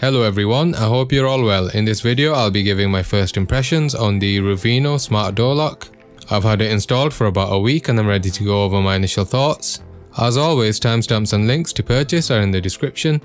Hello everyone, I hope you're all well. In this video I'll be giving my first impressions on the Ruveno Smart Door Lock. I've had it installed for about a week and I'm ready to go over my initial thoughts. As always, timestamps and links to purchase are in the description.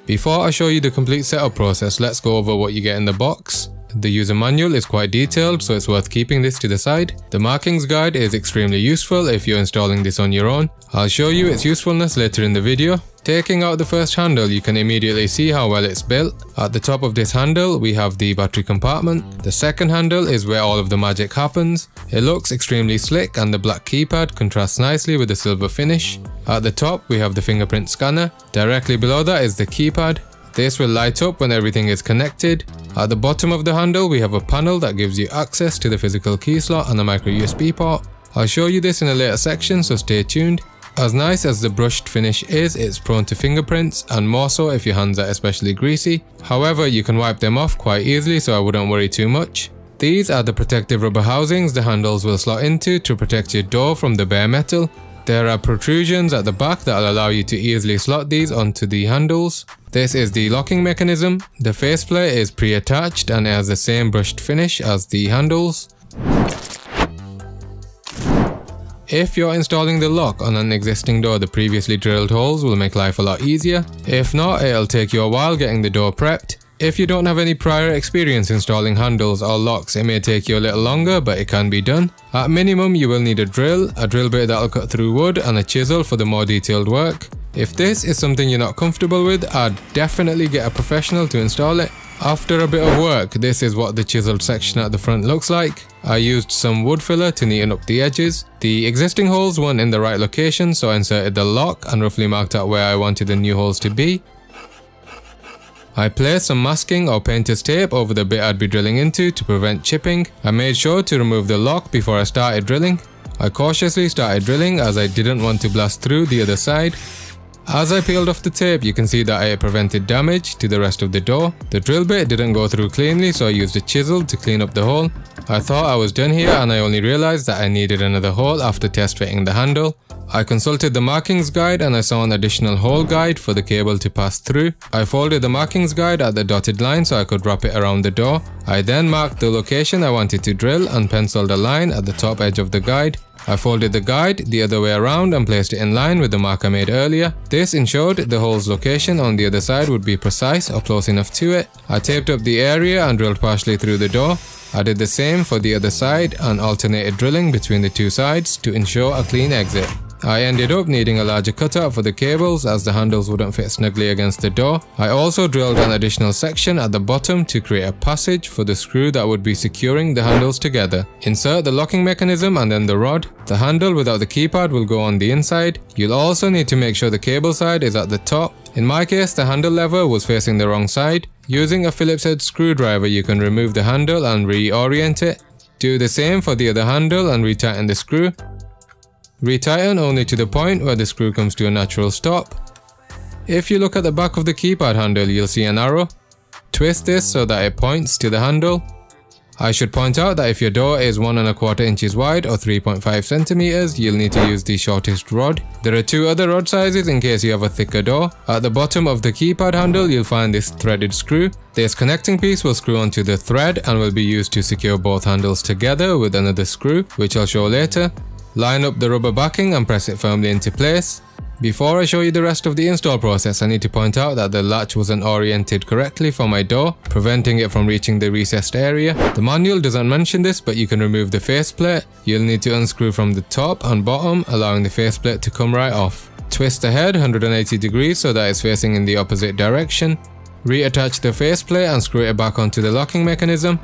Before I show you the complete setup process, let's go over what you get in the box. The user manual is quite detailed, so it's worth keeping this to the side. The markings guide is extremely useful if you're installing this on your own. I'll show you its usefulness later in the video. Taking out the first handle, you can immediately see how well it's built. At the top of this handle, we have the battery compartment. The second handle is where all of the magic happens. It looks extremely slick and the black keypad contrasts nicely with the silver finish. At the top, we have the fingerprint scanner. Directly below that is the keypad. This will light up when everything is connected. At the bottom of the handle, we have a panel that gives you access to the physical key slot and a micro USB port. I'll show you this in a later section, so stay tuned. As nice as the brushed finish is, it's prone to fingerprints, and more so if your hands are especially greasy. However, you can wipe them off quite easily, so I wouldn't worry too much. These are the protective rubber housings the handles will slot into to protect your door from the bare metal. There are protrusions at the back that will allow you to easily slot these onto the handles. This is the locking mechanism. The faceplate is pre-attached and it has the same brushed finish as the handles. If you're installing the lock on an existing door, the previously drilled holes will make life a lot easier. If not, it'll take you a while getting the door prepped. If you don't have any prior experience installing handles or locks, it may take you a little longer, but it can be done. At minimum, you will need a drill bit that'll cut through wood, and a chisel for the more detailed work. If this is something you're not comfortable with, I'd definitely get a professional to install it. After a bit of work, this is what the chiseled section at the front looks like. I used some wood filler to neaten up the edges. The existing holes weren't in the right location, so I inserted the lock and roughly marked out where I wanted the new holes to be. I placed some masking or painter's tape over the bit I'd be drilling into to prevent chipping. I made sure to remove the lock before I started drilling. I cautiously started drilling as I didn't want to blast through the other side. As I peeled off the tape, you can see that I prevented damage to the rest of the door. The drill bit didn't go through cleanly, so I used a chisel to clean up the hole. I thought I was done here and I only realized that I needed another hole after test fitting the handle. I consulted the markings guide and I saw an additional hole guide for the cable to pass through. I folded the markings guide at the dotted line so I could wrap it around the door. I then marked the location I wanted to drill and penciled a line at the top edge of the guide. I folded the guide the other way around and placed it in line with the mark I made earlier. This ensured the hole's location on the other side would be precise or close enough to it. I taped up the area and drilled partially through the door. I did the same for the other side and alternated drilling between the two sides to ensure a clean exit. I ended up needing a larger cutout for the cables as the handles wouldn't fit snugly against the door. I also drilled an additional section at the bottom to create a passage for the screw that would be securing the handles together. Insert the locking mechanism and then the rod. The handle without the keypad will go on the inside. You'll also need to make sure the cable side is at the top. In my case, the handle lever was facing the wrong side. Using a Phillips head screwdriver, you can remove the handle and reorient it. Do the same for the other handle and retighten the screw. Retighten only to the point where the screw comes to a natural stop. If you look at the back of the keypad handle, you'll see an arrow. Twist this so that it points to the handle. I should point out that if your door is 1¼ inches wide or 3.5 centimeters, you'll need to use the shortest rod. There are two other rod sizes in case you have a thicker door. At the bottom of the keypad handle, you'll find this threaded screw. This connecting piece will screw onto the thread and will be used to secure both handles together with another screw, which I'll show later. Line up the rubber backing and press it firmly into place. Before I show you the rest of the install process, I need to point out that the latch wasn't oriented correctly for my door, preventing it from reaching the recessed area. The manual doesn't mention this, but you can remove the faceplate. You'll need to unscrew from the top and bottom, allowing the faceplate to come right off. Twist the head 180 degrees so that it's facing in the opposite direction. Reattach the faceplate and screw it back onto the locking mechanism.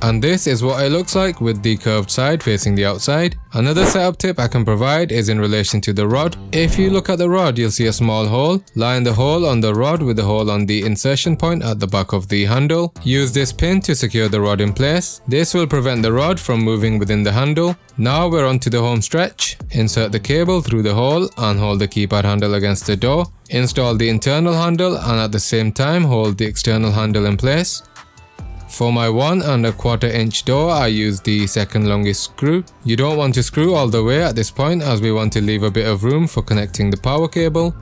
And this is what it looks like with the curved side facing the outside. Another setup tip I can provide is in relation to the rod. If you look at the rod, you'll see a small hole. Line the hole on the rod with the hole on the insertion point at the back of the handle. Use this pin to secure the rod in place. This will prevent the rod from moving within the handle. Now we're on to the home stretch. Insert the cable through the hole and hold the keypad handle against the door. Install the internal handle and at the same time hold the external handle in place. For my 1 1/4 inch door, I use the second longest screw. You don't want to screw all the way at this point, as we want to leave a bit of room for connecting the power cable.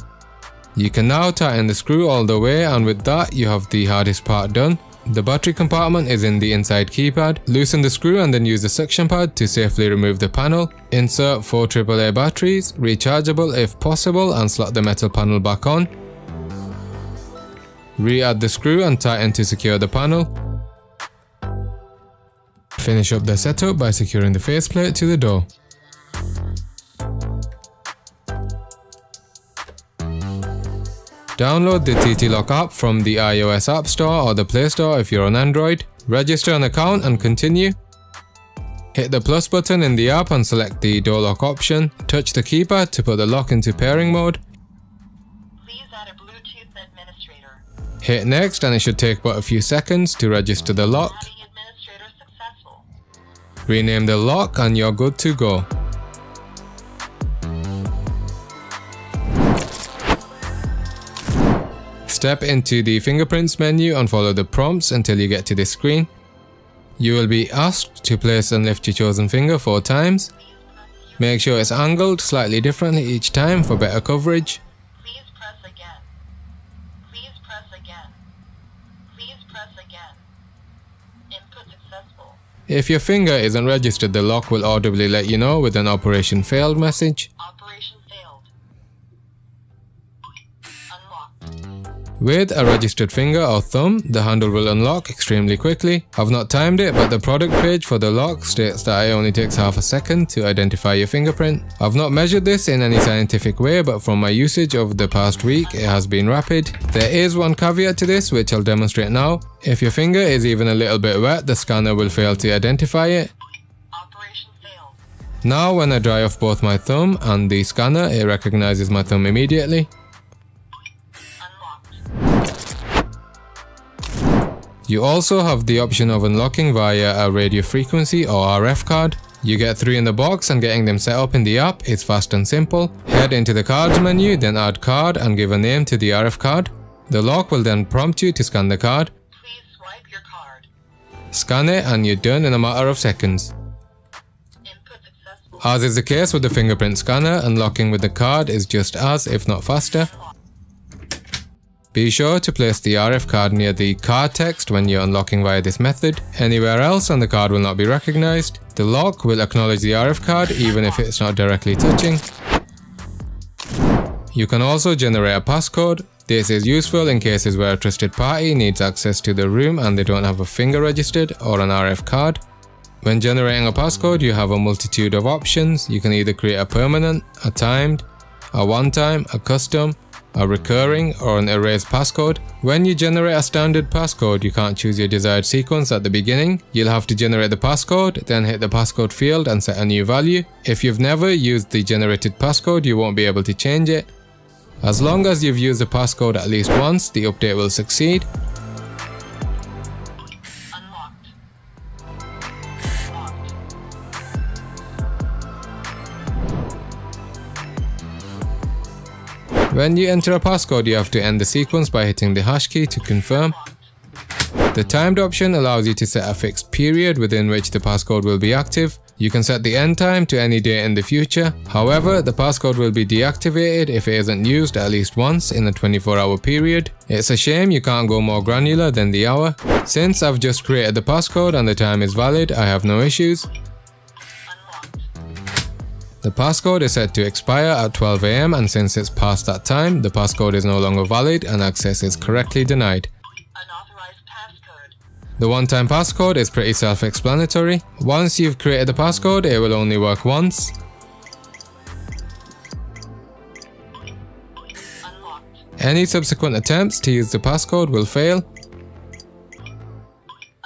You can now tighten the screw all the way, and with that you have the hardest part done. The battery compartment is in the inside keypad. Loosen the screw and then use the suction pad to safely remove the panel. Insert 4 AAA batteries, rechargeable if possible, and slot the metal panel back on. Re-add the screw and tighten to secure the panel. Finish up the setup by securing the faceplate to the door. Download the TT Lock app from the iOS App Store or the Play Store if you're on Android. Register an account and continue. Hit the plus button in the app and select the door lock option. Touch the keypad to put the lock into pairing mode. Please add a Bluetooth administrator. Hit next and it should take but a few seconds to register the lock. Adding administrator successful. Rename the lock and you're good to go. Step into the fingerprints menu and follow the prompts until you get to this screen. You will be asked to place and lift your chosen finger 4 times. Make sure it's angled slightly differently each time for better coverage. Please press again. Please press again. Please press again. Input successful. If your finger isn't registered, the lock will audibly let you know with an operation failed message. Operation failed. Unlocked. With a registered finger or thumb, the handle will unlock extremely quickly. I've not timed it, but the product page for the lock states that it only takes half a second to identify your fingerprint. I've not measured this in any scientific way, but from my usage over the past week, it has been rapid. There is one caveat to this, which I'll demonstrate now. If your finger is even a little bit wet, the scanner will fail to identify it. Operation failed. Now when I dry off both my thumb and the scanner, it recognizes my thumb immediately. You also have the option of unlocking via a radio frequency or RF card. You get 3 in the box and getting them set up in the app is fast and simple. Head into the cards menu, then add card and give a name to the RF card. The lock will then prompt you to scan the card. Please swipe your card. Scan it and you're done in a matter of seconds. Input successful. As is the case with the fingerprint scanner, unlocking with the card is just as, if not faster. Be sure to place the RF card near the card text when you're unlocking via this method. Anywhere else and the card will not be recognized. The lock will acknowledge the RF card even if it's not directly touching. You can also generate a passcode. This is useful in cases where a trusted party needs access to the room and they don't have a finger registered or an RF card. When generating a passcode, you have a multitude of options. You can either create a permanent, a timed, a one-time, a custom, a recurring, or an erased passcode. When you generate a standard passcode, you can't choose your desired sequence at the beginning. You'll have to generate the passcode, then hit the passcode field and set a new value. If you've never used the generated passcode, you won't be able to change it. As long as you've used the passcode at least once, the update will succeed. When you enter a passcode, you have to end the sequence by hitting the hash key to confirm. The timed option allows you to set a fixed period within which the passcode will be active. You can set the end time to any date in the future. However, the passcode will be deactivated if it isn't used at least once in a 24-hour period. It's a shame you can't go more granular than the hour. Since I've just created the passcode and the time is valid, I have no issues. The passcode is set to expire at 12 AM and since it's past that time, the passcode is no longer valid and access is correctly denied. Unauthorized passcode. The one-time passcode is pretty self-explanatory. Once you've created the passcode, it will only work once. Unlocked. Any subsequent attempts to use the passcode will fail.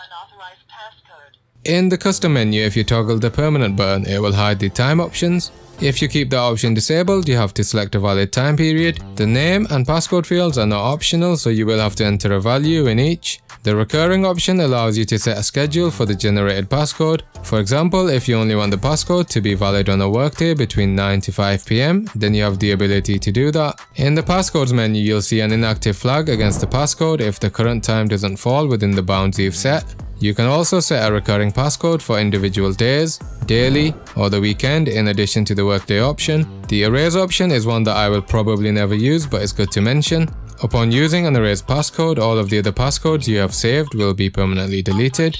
Unauthorized passcode. In the custom menu, if you toggle the permanent button, it will hide the time options. If you keep that option disabled, you have to select a valid time period. The name and passcode fields are not optional, so you will have to enter a value in each. The recurring option allows you to set a schedule for the generated passcode. For example, if you only want the passcode to be valid on a workday between 9 to 5 PM, then you have the ability to do that. In the passcodes menu, you'll see an inactive flag against the passcode if the current time doesn't fall within the bounds you've set. You can also set a recurring passcode for individual days, daily, or the weekend in addition to the workday option. The erase option is one that I will probably never use, but it's good to mention. Upon using an erase passcode, all of the other passcodes you have saved will be permanently deleted,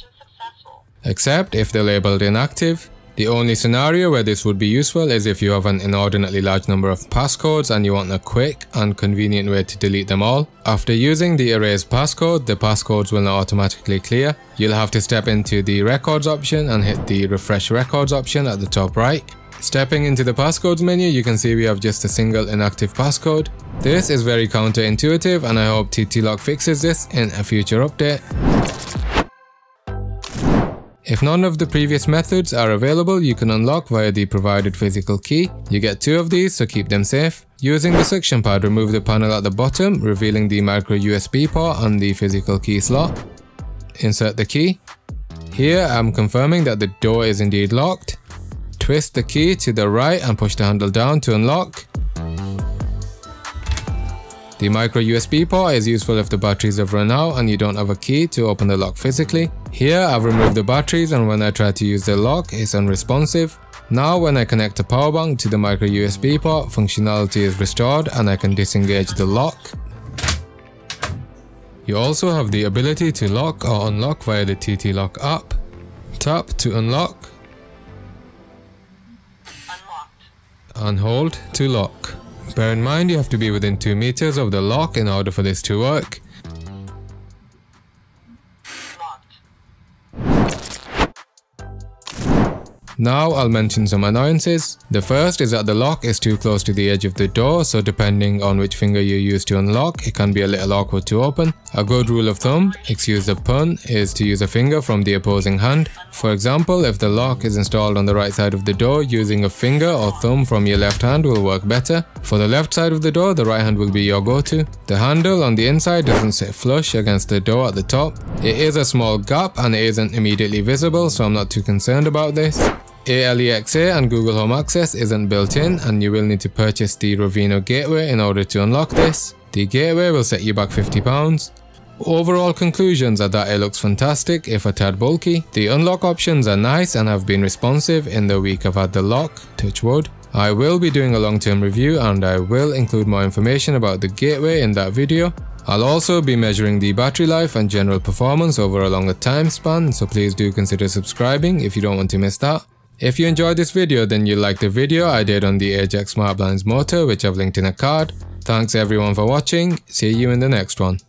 except if they're labeled inactive. The only scenario where this would be useful is if you have an inordinately large number of passcodes and you want a quick and convenient way to delete them all. After using the erase passcode, the passcodes will not automatically clear. You'll have to step into the records option and hit the refresh records option at the top right. Stepping into the passcodes menu, you can see we have just a single inactive passcode. This is very counterintuitive and I hope TT-Lock fixes this in a future update. If none of the previous methods are available, you can unlock via the provided physical key. You get 2 of these, so keep them safe. Using the suction pad, remove the panel at the bottom, revealing the micro USB port on the physical key slot. Insert the key. Here I'm confirming that the door is indeed locked. Twist the key to the right and push the handle down to unlock. The micro USB port is useful if the batteries have run out and you don't have a key to open the lock physically. Here I've removed the batteries and when I try to use the lock it's unresponsive. Now when I connect a power bank to the micro USB port, functionality is restored and I can disengage the lock. You also have the ability to lock or unlock via the TT-Lock app. Tap to unlock and hold to lock. Bear in mind you have to be within 2 meters of the lock in order for this to work. Now I'll mention some annoyances. The first is that the lock is too close to the edge of the door, so depending on which finger you use to unlock, it can be a little awkward to open. A good rule of thumb, excuse the pun, is to use a finger from the opposing hand. For example, if the lock is installed on the right side of the door, using a finger or thumb from your left hand will work better. For the left side of the door, the right hand will be your go-to. The handle on the inside doesn't sit flush against the door at the top. It is a small gap and it isn't immediately visible, so I'm not too concerned about this. Alexa and Google Home Access isn't built in and you will need to purchase the Ruveno gateway in order to unlock this. The gateway will set you back £50. Overall conclusions are that it looks fantastic if a tad bulky. The unlock options are nice and have been responsive in the week I've had the lock, touch wood. I will be doing a long-term review and I will include more information about the gateway in that video. I'll also be measuring the battery life and general performance over a longer time span, so please do consider subscribing if you don't want to miss that. If you enjoyed this video, then you'll like the video I did on the Ajax Smart Blinds motor, which I've linked in a card. Thanks everyone for watching, see you in the next one.